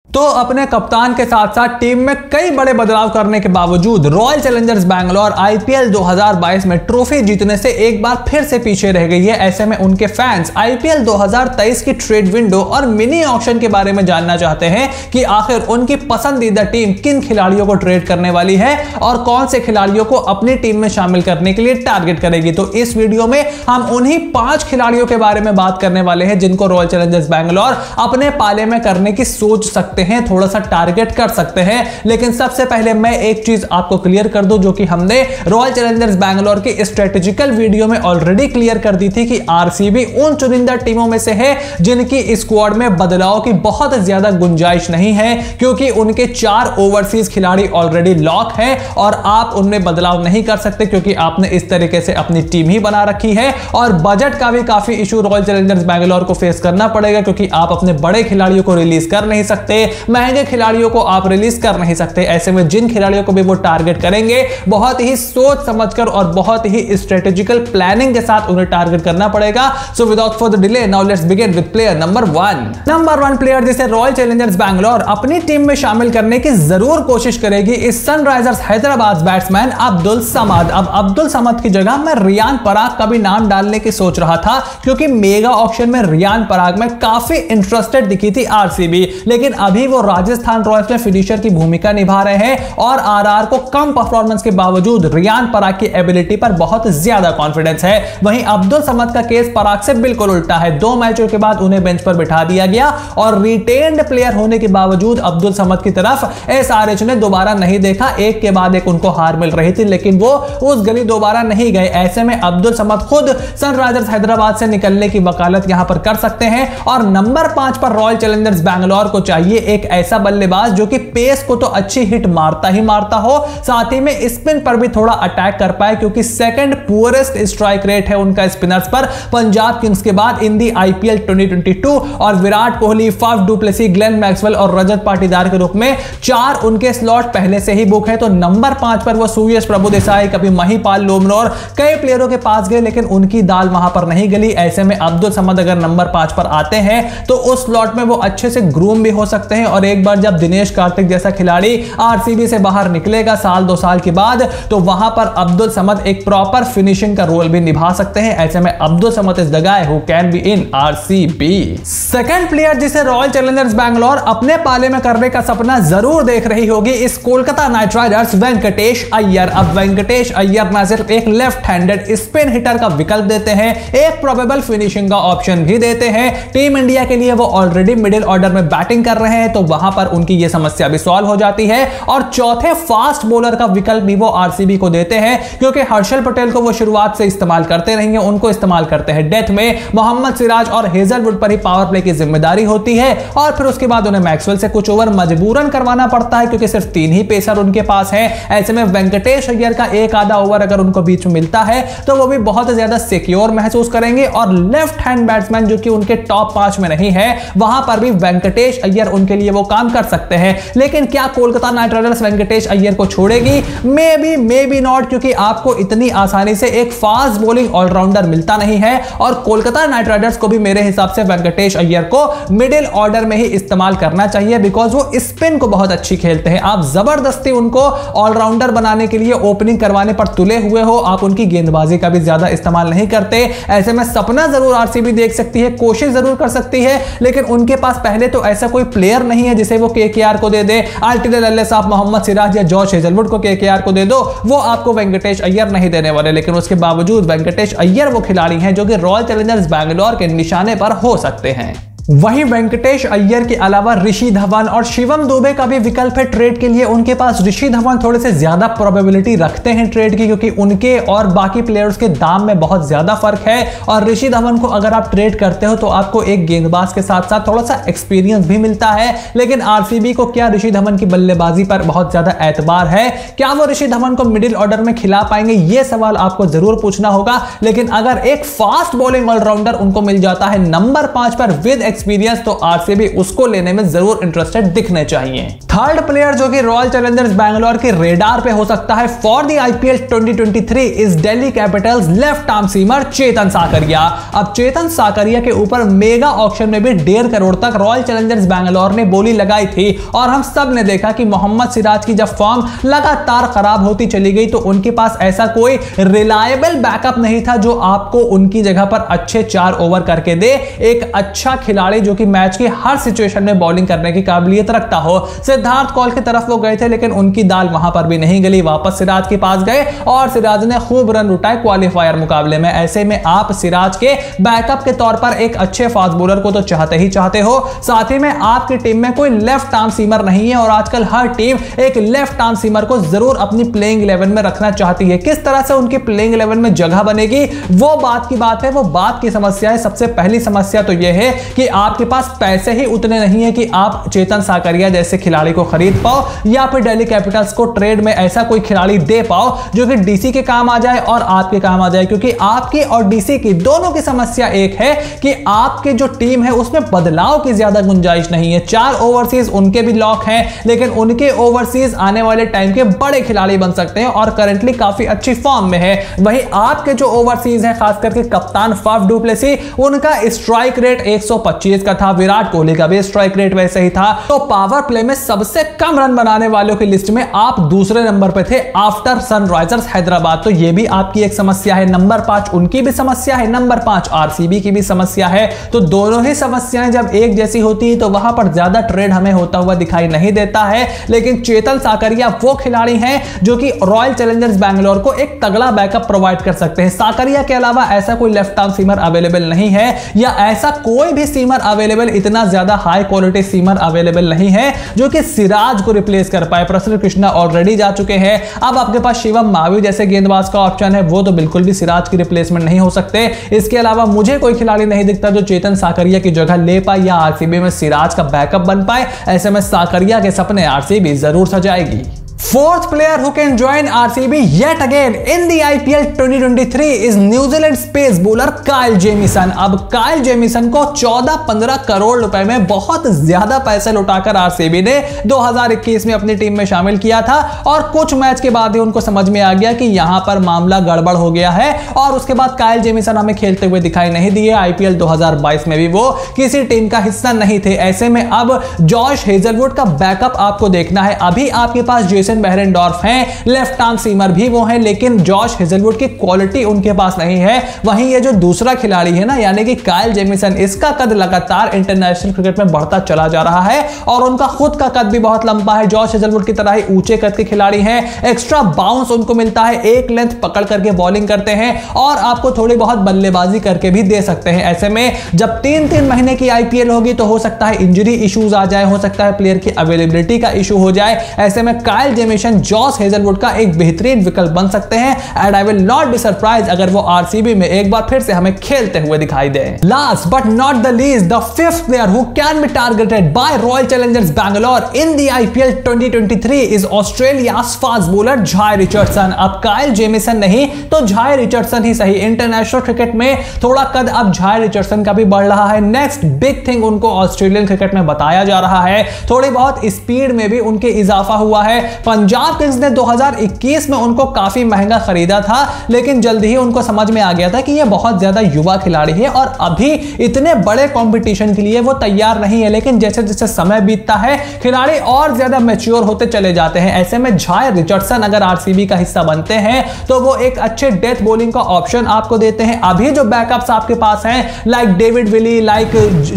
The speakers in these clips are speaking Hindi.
तो अपने कप्तान के साथ साथ टीम में कई बड़े बदलाव करने के बावजूद रॉयल चैलेंजर्स बैंगलोर आईपीएल 2022 में ट्रॉफी जीतने से एक बार फिर से पीछे रह गई है। ऐसे में उनके फैंस आईपीएल 2023 की ट्रेड विंडो और मिनी ऑक्शन के बारे में जानना चाहते हैं कि आखिर उनकी पसंदीदा टीम किन खिलाड़ियों को ट्रेड करने वाली है और कौन से खिलाड़ियों को अपनी टीम में शामिल करने के लिए टारगेट करेगी। तो इस वीडियो में हम उन्हीं 5 खिलाड़ियों के बारे में बात करने वाले हैं जिनको रॉयल चैलेंजर्स बैंगलोर अपने पाले में करने की सोच सकते हैं, थोड़ा सा टारगेट कर सकते हैं। लेकिन सबसे पहले मैं एक चीज आपको क्लियर कर दूं जो कि हमने रॉयल चैलेंजर्स बैंगलोर की स्ट्रेटेजिकल वीडियो में ऑलरेडी क्लियर कर दी थी कि आरसीबी उन चुनिंदा टीमों में से है जिनकी स्क्वाड में बदलाव की बहुत ज्यादा गुंजाइश नहीं है, क्योंकि उनके 4 ओवरसीज खिलाड़ी ऑलरेडी लॉक हैं और आप उनमें बदलाव नहीं कर सकते क्योंकि आपने इस तरीके से अपनी टीम ही बना रखी है। और बजट का भी काफी इशू रॉयल चैलेंजर्स बैंगलोर को फेस करना पड़ेगा क्योंकि आप अपने बड़े खिलाड़ियों को रिलीज कर नहीं सकते, महंगे खिलाड़ियों को आप रिलीज कर नहीं सकते। ऐसे में जिन खिलाड़ियों को भी वो टारगेट करेंगे बहुत ही सोच समझकर और बहुत ही स्ट्रेटेजिकल प्लानिंग के साथ उन्हें टारगेट करना पड़ेगा। So without further delay now let's begin with player number 1। Number 1 player जिसे रॉयल चैलेंजर्स बैंगलोर अपनी टीम में शामिल करने की जरूर कोशिश करेगी इस सनराइजर्स हैदराबाद बैट्समैन अब्दुल समद। अब अब्दुल समद की जगह मैं रियान पराग का भी नाम डालने की सोच रहा था क्योंकि मेगा ऑक्शन में रियान पराग में काफी इंटरेस्टेड दिखी थी आरसीबी, लेकिन अभी वो राजस्थान रॉयल्स में फिनिशर की भूमिका निभा रहे हैं और आरआर को कम परफॉर्मेंस के बावजूद रियान पराग की एबिलिटी पर बहुत ज्यादा कॉन्फिडेंस है। वहीं अब्दुल समद का केस पराग से बिल्कुल उल्टा है। 2 मैचों के बाद उन्हें बेंच पर बिठा दिया गया और रिटेन्ड प्लेयर होने के बावजूद अब्दुल समद की तरफ एसआरएच ने दोबारा नहीं देखा। एक के बाद एक उनको हार मिल रही थी लेकिन वो उस गली दोबारा नहीं गए। ऐसे में अब्दुल समद खुद सनराइजर्स हैदराबाद से निकलने की वकालत यहां पर कर सकते हैं। और नंबर 5 पर रॉयल चैलेंजर्स बैंगलोर को चाहिए एक ऐसा बल्लेबाज जो कि पेस को तो अच्छी हिट मारता ही मारता हो, साथ ही में स्पिन पर भी थोड़ा अटैक कर पाए क्योंकि सेकंड पुअरेस्ट स्ट्राइक रेट है उनका स्पिनर्स पर पंजाब किंग्स के बाद इन दी आईपीएल 2022। और Virat Kohli, Faf du Plessis, Glenn Maxwell और रजत पाटीदार के रूप में 4 उनके स्लॉट पहले से ही बुक है। तो नंबर 5 पर वो सूर्यश प्रभुदेसाई, कभी महिपाल लोमनोर कई प्लेयरों के पास गए लेकिन उनकी दाल वहां पर नहीं गली। ऐसे में अब्दुल समद अगर नंबर 5 पर आते हैं तो उस स्लॉट में वो अच्छे से ग्रूम भी हो सकते हैं और एक बार जब दिनेश कार्तिक जैसा खिलाड़ी आरसीबी से बाहर निकलेगा 1-2 साल के बाद तो वहां पर अब्दुल समद एक प्रॉपर फिनिशिंग का रोल भी निभा सकते हैं। ऐसे में Abdul Samad is the guy who can be in RCB. Second player जिसे रॉयल चैलेंजर्स बैंगलोर अपने पाले में करने का सपना जरूर देख रही होगी इस कोलकाता नाइट राइडर्स वेंकटेश अय्यर। अब वेंकटेश अय्यर ना सिर्फ एक लेफ्ट हैंडेड स्पिन हिटर का विकल्प देते हैं, एक प्रोबेबल फिनिशिंग का ऑप्शन भी देते हैं। टीम इंडिया के लिए वो ऑलरेडी मिडिल ऑर्डर में बैटिंग कर रहे हैं तो वहां पर उनकी ये समस्या भी सॉल्व हो जाती है। और चौथे फास्ट बॉलर का विकल्प भी वो आरसीबी को देते हैं क्योंकि हर्षल पटेल को वो शुरुआत से इस्तेमाल करते रहेंगे, उनको इस्तेमाल करते हैं डेथ में। मोहम्मद सिराज और हेजलवुड पर ही पावर प्ले की जिम्मेदारी होती है और फिर उसके बाद उन्हें मैक्सवेल से कुछ ओवर मजबूरन करवाना पड़ता है क्योंकि सिर्फ 3 ही पेसर उनके पास हैं। ऐसे में वेंकटेश अय्यर का एक आधा ओवर अगर उनको बीच में मिलता है तो वो भी बहुत ज्यादा सिक्योर महसूस करेंगे। और लेफ्ट हैंड बैट्समैन जो कि उनके टॉप 5 में नहीं है वहां पर भी वेंकटेश अय्यर उनके लिए वो काम कर सकते हैं। लेकिन क्या कोलकाता नाइट राइडर्स वेंकटेश अय्यर को छोड़ेगी? मे बी नॉट, क्योंकि आपको इतनी आसानी से एक फास्ट बॉलिंग ऑलराउंडर मिलता नहीं है और कोलकाता नाइट राइडर्स को भी मेरे हिसाब से वेंकटेश अय्यर को मिडिल ऑर्डर में ही इस्तेमाल करना चाहिए बिकॉज वो स्पिन को बहुत अच्छी खेलते हैं। आप जबरदस्ती उनको ऑलराउंडर बनाने के लिए ओपनिंग करवाने पर तुले हुए हो, आप उनकी गेंदबाजी का भी ज्यादा इस्तेमाल नहीं करते। ऐसे में सपना जरूर आरसीबी देख सकती है, कोशिश जरूर कर सकती है, लेकिन उनके पास पहले तो ऐसा कोई प्लेयर नहीं है जिसे वो केकेआर को दे दे। आल्टिडल एलएस आप मोहम्मद सिराज या जॉश हेजलवुड को केकेआर को दे दो, वो आपको वेंकटेश अय्यर नहीं देने वाले। लेकिन उसके बावजूद वेंकटेश अय्यर वो खिलाड़ी हैं जो कि रॉयल चैलेंजर्स बैंगलोर के निशाने पर हो सकते हैं। वहीं वेंकटेश अय्यर के अलावा ऋषि धवन और शिवम दुबे का भी विकल्प है ट्रेड के लिए। उनके पास ऋषि धवन थोड़े से ज्यादा प्रोबेबिलिटी रखते हैं ट्रेड की क्योंकि उनके और बाकी प्लेयर्स के दाम में बहुत ज्यादा फर्क है। और ऋषि धवन को अगर आप ट्रेड करते हो तो आपको एक गेंदबाज के साथ साथ थोड़ा सा एक्सपीरियंस भी मिलता है। लेकिन आरसीबी को क्या ऋषि धवन की बल्लेबाजी पर बहुत ज्यादा एतबार है? क्या वो ऋषि धवन को मिडिल ऑर्डर में खिला पाएंगे? ये सवाल आपको जरूर पूछना होगा। लेकिन अगर एक फास्ट बॉलिंग ऑलराउंडर उनको मिल जाता है नंबर 5 पर विद एक्सपीरियंस, तो आरसीबी उसको लेने में जरूर इंटरेस्टेड दिखने चाहिए। थर्ड प्लेयर जो कि रॉयल चैलेंजर्स बैंगलोर के रेडार पे हो सकता है for the IPL 2023 is Delhi capitals left arm seamer Chetan Sakariya. अब चेतन साकरिया के ऊपर मेगा ऑक्शन में भी 1.5 करोड़ तक रॉयल चैलेंजर्स बैंगलोर ने बोली लगाई थी और हम सब ने देखा कि मोहम्मद सिराज की जब फॉर्म लगातार खराब होती चली गई तो उनके पास ऐसा कोई रिलायबल बैकअप नहीं था जो आपको उनकी जगह पर अच्छे 4 ओवर करके दे, एक अच्छा खिलाड़ी जो कि मैच की हर सिचुएशन में बॉलिंग करने की काबिलियत रखता हो। सिद्धार्थ कौल की तरफ वो गए थे लेकिन उनकी दाल वहां पर भी नहीं गली, वापस सिराज के पास गए और सिराज ने खूब रन उठाए क्वालिफायर मुकाबले में। ऐसे में आप सिराज के बैकअप के तौर पर एक अच्छे फास्ट बॉलर को तो चाहते ही चाहते हो, साथ ही में आपकी टीम में कोई लेफ्ट आर्म सीमर नहीं है और आजकल हर टीम एक लेफ्ट आर्म सीमर को जरूर अपनी प्लेइंग 11 में रखना चाहती है। किस तरह से उनकी प्लेइंग 11 में जगह बनेगी वो बात की बात है, वो बात की समस्या है। सबसे पहली समस्या तो यह है कि आपके पास पैसे ही उतने नहीं है कि आप चेतन साकरिया जैसे खिलाड़ी को खरीद पाओ या फिर दिल्ली कैपिटल्स को ट्रेड में ऐसा कोई खिलाड़ी दे पाओ जो कि डीसी के काम आ जाए और आपके काम आ जाए, क्योंकि आपकी और डीसी की दोनों की समस्या एक है कि आपकी जो टीम है उसमें बदलाव की ज्यादा गुंजाइश नहीं है। 4 ओवरसीज उनके भी लॉक हैं लेकिन उनके ओवरसीज आने वाले टाइम के बड़े खिलाड़ी बन सकते हैं और करंटली काफी अच्छी फॉर्म में है। वहीं आपके जो ओवरसीज हैं खास करके कप्तान फाफ डू प्लेसी, उनका स्ट्राइक रेट 125 का था, विराट कोहली का भी स्ट्राइक रेट वैसे ही था, तो पावर प्ले में सबसे कम रन बनाने वालों की लिस्ट में आप दूसरे नंबर पे थे आफ्टर सनराइजर्स हैदराबाद। तो ये भी आपकी एक समस्या है। नंबर 5 उनकी भी समस्या है, नंबर 5 आरसीबी की भी समस्या है। तो दोनों ही समस्याएं जब एक जैसी होती है तो वहां पर ज्यादा ट्रेड हमें होता हुआ दिखाई नहीं देता है। लेकिन चेतन साकरिया वो खिलाड़ी हैं जो कि रॉयल चैलेंजर्स बैंगलोर को एक तगड़ा बैकअप प्रोवाइड कर सकते हैं। साकरिया के अलावा ऐसा कोई लेफ्ट आर्म सीमर अवेलेबल नहीं है या ऐसा कोई भी सीमर अवेलेबल, इतना ज्यादा हाई क्वालिटी सीमर अवेलेबल नहीं है जो कि सिराज को रिप्लेस कर पाए। प्रसन्न कृष्णा ऑलरेडी जा चुके हैं, अब आपके पास शिवम मावी जैसे गेंदबाज का ऑप्शन है, वो तो बिल्कुल भी सिराज की रिप्लेसमेंट नहीं हो सकते। इसके अलावा मुझे कोई खिलाड़ी नहीं दिखता जो चेतन साकरिया की जगह ले पाए या आरसीबी में सिराज का बैकअप बन पाए। ऐसे में साकरिया के सपने आरसीबी जरूर सजाएगी। Fourth player who can join RCB yet again in the IPL 2023 is New Zealand pace bowler Kyle Jamieson। अब काइल जेमिसन को 14-15 करोड़ रुपए में बहुत ज्यादा पैसे लुटाकर आरसीबी ने 2021 में अपनी टीम में शामिल किया था और कुछ मैच के बाद ही उनको समझ में आ गया कि यहां पर मामला गड़बड़ हो गया है और उसके बाद काइल जेमिसन हमें खेलते हुए दिखाई नहीं दिए। आईपीएल 2022 में भी वो किसी टीम का हिस्सा नहीं थे। ऐसे में अब जॉश हेजलवुड का बैकअप आपको देखना है। अभी आपके पास जेसन बेहरेनडॉर्फ हैं, लेफ्ट आर्म सीमर भी वो हैं, लेकिन जॉश हेजलवुड की क्वालिटी उनके पास नहीं है। वहीं ये जो दूसरा खिलाड़ी है ना यानी कि काइल जेमिसन, इसका कद लगातार इंटरनेशनल क्रिकेट में बढ़ता चला जा रहा है और उनका खुद का कद भी बहुत लंबा है। जॉश हेजलवुड की तरह ही ऊंचे कद के खिलाड़ी हैं, एक्स्ट्रा बाउंस उनको मिलता है, एक लेंथ पकड़ करके बॉलिंग करते हैं और आपको थोड़ी बहुत बल्लेबाजी करके भी दे सकते हैं। ऐसे में जब 3-3 महीने की आईपीएल होगी तो हो सकता है इंजरी इश्यूज आ जाए, हो सकता है प्लेयर की अवेलेबिलिटी का इशू हो जाए। ऐसे में काइल जेमिसन जॉश हेजलवुड का एक बेहतरीन विकल्प बन सकते हैं and I will not be surprise अगर वो आरसीबी में एक बार फिर से हमें खेलते हुए दिखाई दे। Last but not the least, the fifth player who can be targeted by Royal Challengers Bangalore in the IPL 2023 is Australia's fast bowler Jhye Richardson. अब काइल जेमिसन नहीं तो झाई रिचर्डसन ही सही। इंटरनेशनल क्रिकेट में थोड़ा कद अब झाई रिचर्डसन का भी बढ़ रहा है। नेक्स्ट बिग थिंग उनको ऑस्ट्रेलियन क्रिकेट में बताया जा रहा है। थोड़ी बहुत स्पीड में भी उनके इजाफा हुआ है। पंजाब किंग्स ने 2021 में उनको काफी महंगा खरीदा था लेकिन जल्द ही उनको समझ में आ गया था कि यह बहुत ज्यादा युवा खिलाड़ी है और अभी इतने बड़े कंपटीशन के लिए वो तैयार नहीं है। लेकिन जैसे जैसे समय बीतता है खिलाड़ी और ज्यादा मैच्योर होते चले जाते हैं। ऐसे में झाई रिचर्डसन अगर आरसीबी का हिस्सा बनते हैं तो वो एक अच्छे डेथ बॉलिंग का ऑप्शन आपको देते हैं। अभी जो बैकअप्स आपके पास हैं like David Willey, like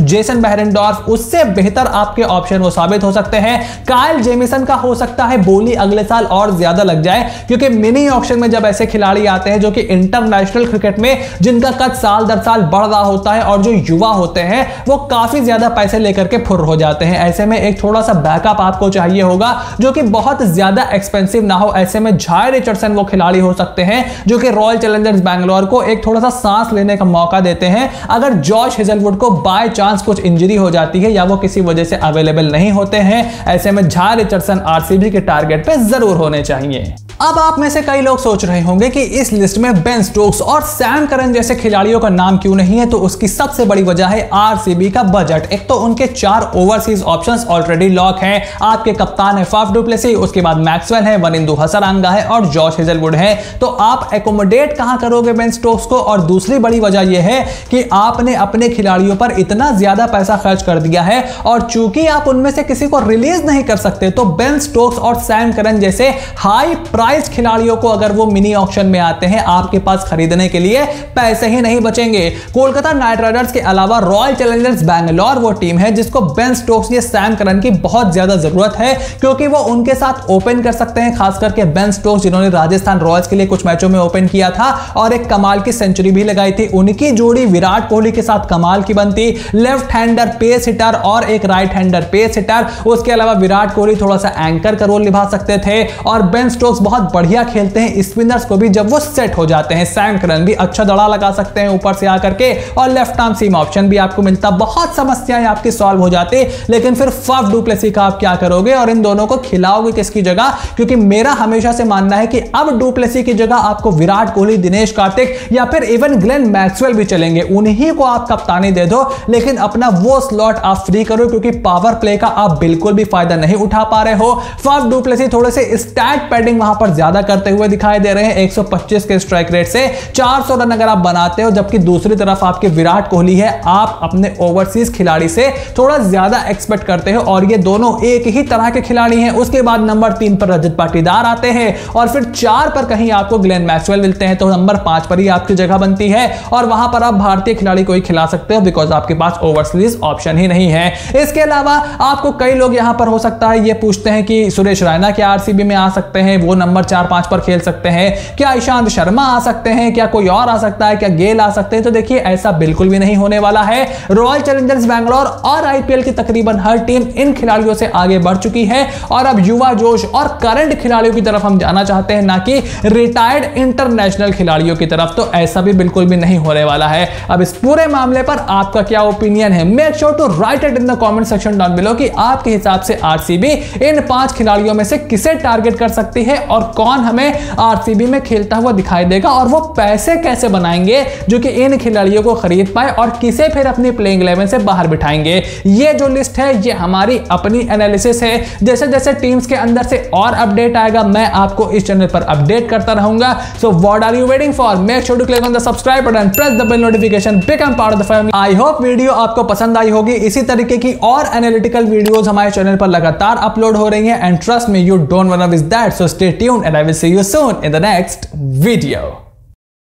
Jason Behrendorff, उससे बेहतर आपके ऑप्शन वो साबित हो सकते हैं। काइल जेमिसन का हो सकता है बोली अगले साल और ज्यादा लग जाए क्योंकि मिनी ऑक्शन में जब ऐसे खिलाड़ी आते हैं जो कि इंटरनेशनल क्रिकेट में जिनका कद साल दर साल बढ़ रहा होता है और जो युवा होते हैं वो काफी ज्यादा पैसे लेकर के फुर्र हो जाते हैं। ऐसे में एक थोड़ा सा बैकअप आपको चाहिए होगा जो कि बहुत ज्यादा एक्सपेंसिव ना हो। ऐसे में झाई रिचर्डसन वो खिलाड़ी हो सकते हैं जो कि रॉयल चैलेंजर्स बैंगलोर को एक थोड़ा सा सांस लेने का मौका देते हैं अगर जॉश हेजलवुड को बाय चांस कुछ इंजरी हो जाती है या वो किसी वजह से अवेलेबल नहीं होते हैं। ऐसे में झाई रिचर्डसन आरसीबी के टारगेट पे जरूर होने चाहिए। अब आप में से कई लोग सोच रहे होंगे कि इस लिस्ट में बेन स्टोक्स और सैम करन जैसे खिलाड़ियों का नाम क्यों नहीं है, तो उसकी सबसे बड़ी वजह है आरसीबी का बजट। एक तो उनके 4 ओवरसीज ऑप्शंस ऑलरेडी लॉक हैं। आपके कप्तान है फाफ डु प्लेसी, उसके बाद मैक्सवेल है, वनिंदु हसरंगा है और जॉश हेजलवुड है। तो आप एकोमोडेट कहां करोगे बेन स्टोक्स को? और दूसरी बड़ी वजह यह है कि आपने अपने खिलाड़ियों पर इतना ज्यादा पैसा खर्च कर दिया है और चूंकि आप उनमें से किसी को रिलीज नहीं कर सकते, तो बेन स्टोक्स और सैम करन जैसे हाई प्राइस खिलाड़ियों को अगर वो मिनी ऑक्शन में आते हैं, आपके पास खरीदने के लिए पैसे ही नहीं बचेंगे। कोलकाता नाइट राइडर्स के अलावा रॉयल चैलेंजर्स बैंगलोर वो टीम है जिसको बेन स्टोक्स या सैम करन की बहुत ज्यादा जरूरत है, क्योंकि वो उनके साथ ओपन कर सकते हैं। खास करके बेन स्टोक्स जिन्होंने राजस्थान रॉयल्स के लिए कुछ मैचों में ओपन किया था और एक कमाल की सेंचुरी भी लगाई थी, उनकी जोड़ी विराट कोहली के साथ कमाल की बनती। लेफ्ट हैंडर पेस हिटर और एक राइट हैंडर पेस हिटर, उसके अलावा विराट कोहली थोड़ा सा एंकर का रोल निभा सकते थे और बेन स्टोक्स बहुत बढ़िया खेलते हैं स्पिनर्स को भी जब वो सेट हो जाते हैं। सैम करन भी अच्छा दड़ा लगा सकते हैं ऊपर से आकर के और लेफ्ट आर्म सीम ऑप्शन भी आपको मिलता, बहुत समस्याएं आपकी सॉल्व हो जाती। लेकिन फिर फाफ डु प्लेसी का आप क्या करोगे और इन दोनों को खिलाओगे किसकी जगह? क्योंकि मेरा हमेशा से मानना है कि अब डु प्लेसी की जगह आपको विराट कोहली, दिनेश कार्तिक या फिर इवन ग्लेन मैक्सवेल भी चलेंगे, उन्हीं को आप कप्तानी दे दो, लेकिन अपना वो स्लॉट आप फ्री करो, क्योंकि पावर प्ले का आप बिल्कुल भी फायदा नहीं उठा पा रहे हो। फाफ डु प्लेसी थोड़े से स्टैट पैडिंग वहां पर ज्यादा करते हुए दिखाई दे रहे हैं। 125 के स्ट्राइक रेट से 400 रन अगर आप बनाते हो, जबकि दूसरी तरफ आपके विराट कोहली है, आप अपने ओवरसीज खिलाड़ी से थोड़ा ज्यादा एक्सपेक्ट करते हो और ये दोनों एक ही तरह के खिलाड़ी हैं। उसके बाद नंबर 3 पर रजत पाटीदार आते हैं और फिर 4 पर कहीं आपको ग्लेन मैक्सवेल मिलते हैं, तो नंबर 5 पर ही आपकी जगह बनती है और वहां पर आप भारतीय खिलाड़ी को ही खिला सकते हो, बिकॉज आपके पास ओवरसीज ऑप्शन ही नहीं है। इसके अलावा आपको कई लोग यहां पर हो सकता है ये पूछते हैं कि सुरेश रैना क्या आरसीबी में आ सकते हैं, वो नंबर 4-5 पर खेल सकते हैं क्या, ईशांत शर्मा आ सकते हैं क्या, कोई और आ सकता है क्या, गेल आ सकते हैं? तो देखिए ऐसा बिल्कुल भी नहीं होने वाला है। रॉयल चैलेंजर्स बैंगलोर और आईपीएल की तकरीबन हर टीम इन खिलाड़ियों से आगे बढ़ चुकी है और अब युवा जोश और करंट खिलाड़ियों की तरफ हम जाना चाहते हैं, ना कि रिटायर्ड इंटरनेशनल खिलाड़ियों की तरफ। तो ऐसा भी बिल्कुल भी नहीं होने वाला है। अब इस पूरे मामले पर आपका क्या ओपिनियन है? Make sure to write it in the comment section down below कि आपके हिसाब से आरसीबी इन 5 खिलाड़ियों में से किसे टारगेट कर सकती है और कौन हमें आरसीबी में खेलता हुआ दिखाई देगा और वो पैसे कैसे बनाएंगे जो कि इन खिलाड़ियों को खरीद पाए और किसे फिर अपनी प्लेइंग 11 से बाहर बिठाएंगे। ये जो लिस्ट है ये हमारी अपनी एनालिसिस है। जैसे जैसे टीम्स के अंदर से और अपडेट आएगा मैं आपको इस चैनल पर अपडेट करता रहूंगा। So what are you waiting for? Make sure to click on the subscribe button, press the bell notification, become part of the family. I hope video आपको पसंद आई होगी। इसी तरीके की और एनालिटिकल वीडियोस हमारे चैनल पर लगातार अपलोड हो रही हैं and trust me, you don't want to miss that. So stay tuned and I will see you soon in the next video.